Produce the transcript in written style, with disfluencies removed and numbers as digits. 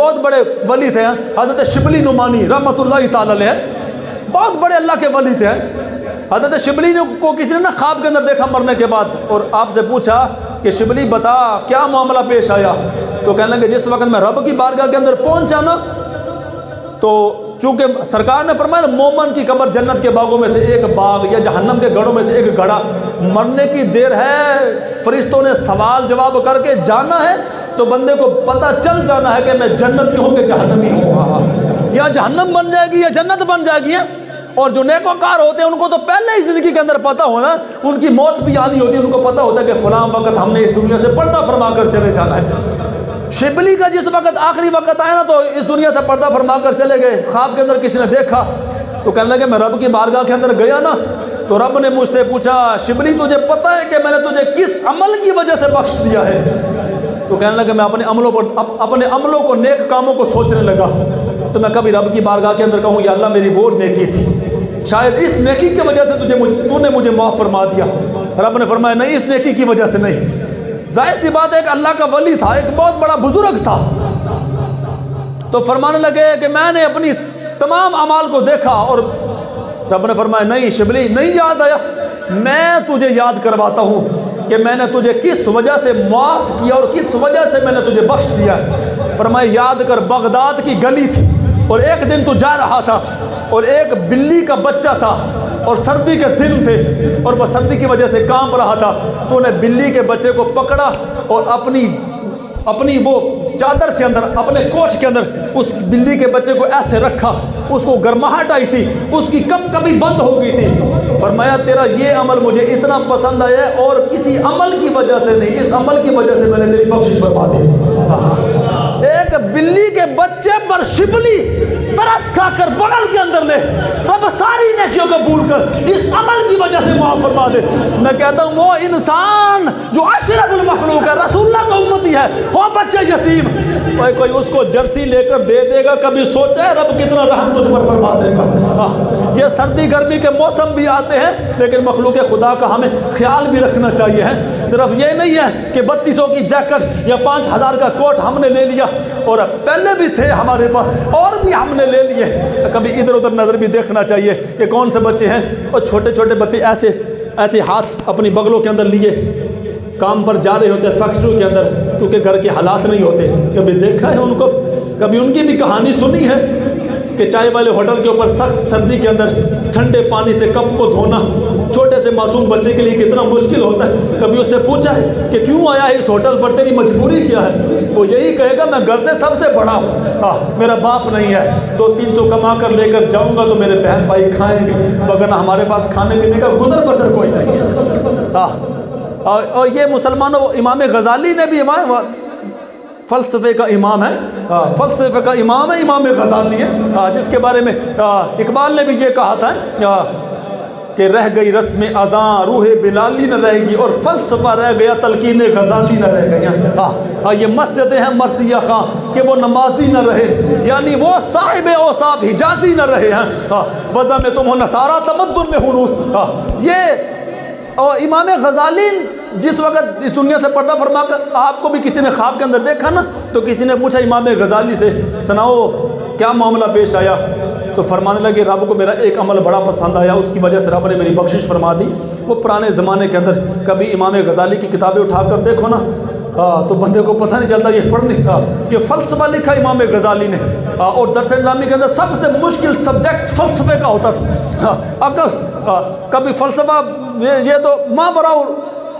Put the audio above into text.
بہت بڑے ولی تھے حضرت شبلی نعمانی رحمۃ اللہ تعالی علیہ، بہت بڑے اللہ کے ولی تھے۔ حضرت شبلی کو کسی نے نا خواب کے اندر دیکھا مرنے کے بعد، اور آپ سے پوچھا کہ شبلی بتا کیا معاملہ پیش آیا؟ تو کہنے لگے جس وقت میں رب کی بارگاہ کے اندر پہنچا نا، تو چونکہ سرکار نے فرمایا مومن کی قبر جنت کے باغوں میں سے ایک باغ یا جہنم کے گڑھوں میں سے ایک گڑھا، مرنے کی دیر ہے، فرشتوں نے سوال جواب کر کے جانا ہے تو بندے کو پتہ چل جانا ہے کہ میں جنتی ہوں کہ جہنمی ہوں، یا جہنم بن جائے گی یا جنت بن جائے گی۔ اور جو نیکوکار ہوتے ہیں ان کو تو پہلے ہی زندگی کے اندر پتہ ہونا، ان کی موت بھی آنی ہوتی ہے، ان کو پتہ ہوتا ہے کہ فلاں وقت ہم نے اس دنیا سے پردہ فرما کر چلے جانا ہے۔ شبلی کا جس وقت آخری وقت آیا نا تو اس دنیا سے پردہ فرما کر چلے گئے۔ خواب کے اندر کسی نے دیکھا تو کہنے لگے میں رب کی بارگاہ کے اندر گیا نا تو رب نے مجھ سے پوچھا شبلی تجھے پتہ ہے کہ میں نے تجھے کس عمل کی وجہ سے بخش دیا ہے؟ تو کہنے لگے میں اپنے عملوں کو نیک کاموں کو سوچنے لگا، تو میں کبھی رب کی بارگاہ کے اندر کہوں یا اللہ میری وہ نیکی تھی، شاید اس نیکی کی وجہ سے تو نے مجھے معاف فرما دیا۔ رب نے فرمایا نہیں، اس نیکی کی وجہ سے نہیں۔ ظاہر سی بات ہے کہ اللہ کا ولی تھا، ایک بہت بڑا بزرگ تھا، تو فرمانے لگے کہ میں نے اپنی تمام اعمال کو دیکھا، اور رب نے فرمایا نہیں شبلی نہیں یاد آیا، میں تجھے یاد کرواتا ہوں کہ میں نے تجھے کس وجہ سے معاف کیا اور کس وجہ سے میں نے تجھے بخش دیا۔ فرمایا یاد کر بغداد کی گلی تھی اور ایک دن تو جا رہا تھا اور ایک بلی کا بچہ تھا اور سردی کے دن تھے اور وہ سردی کی وجہ سے کانپ رہا تھا، تو نے بلی کے بچے کو پکڑا اور اپنی وہ چادر کے اندر، اپنے کوٹ کے اندر اس بلی کے بچے کو ایسے رکھا، اس کو گرماہٹ آئی تھی، اس کی کب کبھی بند ہو گئی تھی۔ فرمایا تیرا یہ عمل مجھے اتنا پسند آیا ہے اور کسی عمل کی وجہ سے نہیں، اس عمل کی وجہ سے میں نے تیری بخشش فرما دی۔ ایک بلی کے بچے پر شبلی ترس کھا کر بغل کے اندر لے، رب ساری نیکیوں کو بھول کر اس عمل کی وجہ سے معاف فرما دے۔ میں کہتا ہوں وہ انسان جو اشرف المخلوق ہے، رسول اللہ کا امتی ہے، وہ بچے یتیم، کوئی اس کو جرسی لے کر دے دے گا، کبھی سوچا ہے رب کتنا رحم تجھ پر فرما دے گا۔ یہ سردی گرمی کے موسم بھی آتے ہیں لیکن مخلوق خدا کا ہمیں خیال بھی رکھنا چاہیے ہے۔ صرف یہ نہیں ہے کہ 3200 کی جیکٹ یا 5000 کا کوٹ ہم نے لے لیا، اور پہلے بھی تھے ہمارے پاس اور بھی ہم نے لے لیے، کبھی ادھر ادھر نظر بھی دیکھنا چاہیے کہ کون سے بچے ہیں، اور چھوٹے چھوٹے بچے ایسے ہاتھ اپنی بغلوں کے اندر لیے کام پر جا رہے ہوتے ہیں فیکٹریوں کے اندر، کیونکہ گھر کے حالات نہیں ہوتے۔ کبھی دیکھا ہے ان کو، کبھی ان کی بھی کہانی سنی ہے کہ چائے والے ہوٹل کے اوپر سخت سردی کے اندر ٹھنڈے پانی سے کپ کو دھونا چھوٹے سے معصوم بچے کے لیے کتنا مشکل ہوتا ہے۔ کبھی اس سے پوچھا ہے کہ کیوں آیا ہے اس ہوٹل پر، تیری مجبوری کیا ہے؟ وہ یہی کہے گا میں گھر سے سب سے بڑا ہوں، میرا باپ نہیں ہے، 200-300 کما کر لے کر جاؤں گا تو میرے بہن بھائی کھائیں گے، وگرنہ ہمارے پاس کھانے پینے کا گزر بسر کوئی نہیں ہے۔ اور یہ مسلمانوں امام غزالی نے بھی فلسفے کا امام ہے، فلسفے کا امام ہے امام غزالی ہے، جس کے بارے میں اقبال نے بھی یہ کہا تھا کہ رہ گئی رسم اذاں روح بلالی نہ رہے گی اور فلسفہ رہ گیا تلقین غزالی نہ رہ گئی۔ یہ مسجدیں ہیں مرثیہ خاں کہ وہ نمازی نہ رہے، یعنی وہ صاحب اوصاف حجازی نہ رہے ہیں، وضع میں تم ہو نصارہ تمدن میں ہنوس۔ یہ اور امام غزالی جس وقت اس دنیا سے پردہ فرما کر، آپ کو بھی کسی نے خواب کے اندر دیکھا نا تو کسی نے پوچھا امام غزالی سے سناؤ کیا معاملہ پیش آیا، تو فرمانے لگے رب کو میرا ایک عمل بڑا پسند آیا، اس کی وجہ سے رب نے میری بخشش فرما دی۔ وہ پرانے زمانے کے اندر کبھی امام غزالی کی کتابیں اٹھا کر دیکھو نا تو بندے کو پتہ نہیں چلتا یہ پڑھنے یہ فلسفہ لکھا امام غزالی نے، اور درس نظامی کے اندر سب سے مشکل سبجیکٹ فلسفے کا ہوتا تھا۔ عقل کبھی فلسفہ یہ تو ماورا